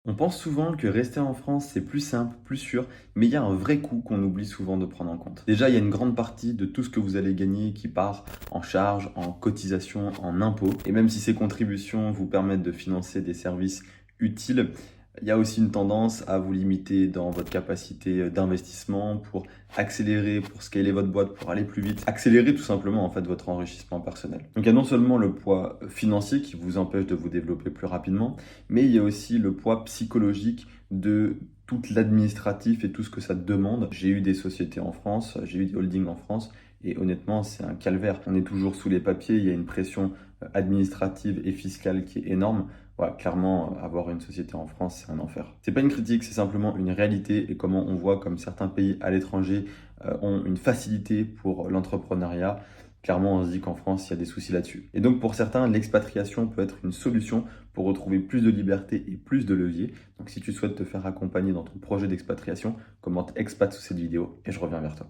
On pense souvent que rester en France, c'est plus simple, plus sûr, mais il y a un vrai coût qu'on oublie souvent de prendre en compte. Déjà, il y a une grande partie de tout ce que vous allez gagner qui part en charges, en cotisations, en impôts. Et même si ces contributions vous permettent de financer des services utiles, il y a aussi une tendance à vous limiter dans votre capacité d'investissement pour accélérer, pour scaler votre boîte, pour aller plus vite, accélérer tout simplement en fait votre enrichissement personnel. Donc il y a non seulement le poids financier qui vous empêche de vous développer plus rapidement, mais il y a aussi le poids psychologique de tout l'administratif et tout ce que ça demande. J'ai eu des sociétés en France, j'ai eu des holdings en France, et honnêtement, c'est un calvaire. On est toujours sous les papiers, il y a une pression administrative et fiscale qui est énorme. Ouais, clairement, avoir une société en France, c'est un enfer. C'est pas une critique, c'est simplement une réalité et comment on voit comme certains pays à l'étranger ont une facilité pour l'entrepreneuriat. Clairement, on se dit qu'en France, il y a des soucis là-dessus. Et donc, pour certains, l'expatriation peut être une solution pour retrouver plus de liberté et plus de levier. Donc, si tu souhaites te faire accompagner dans ton projet d'expatriation, commente expat sous cette vidéo et je reviens vers toi.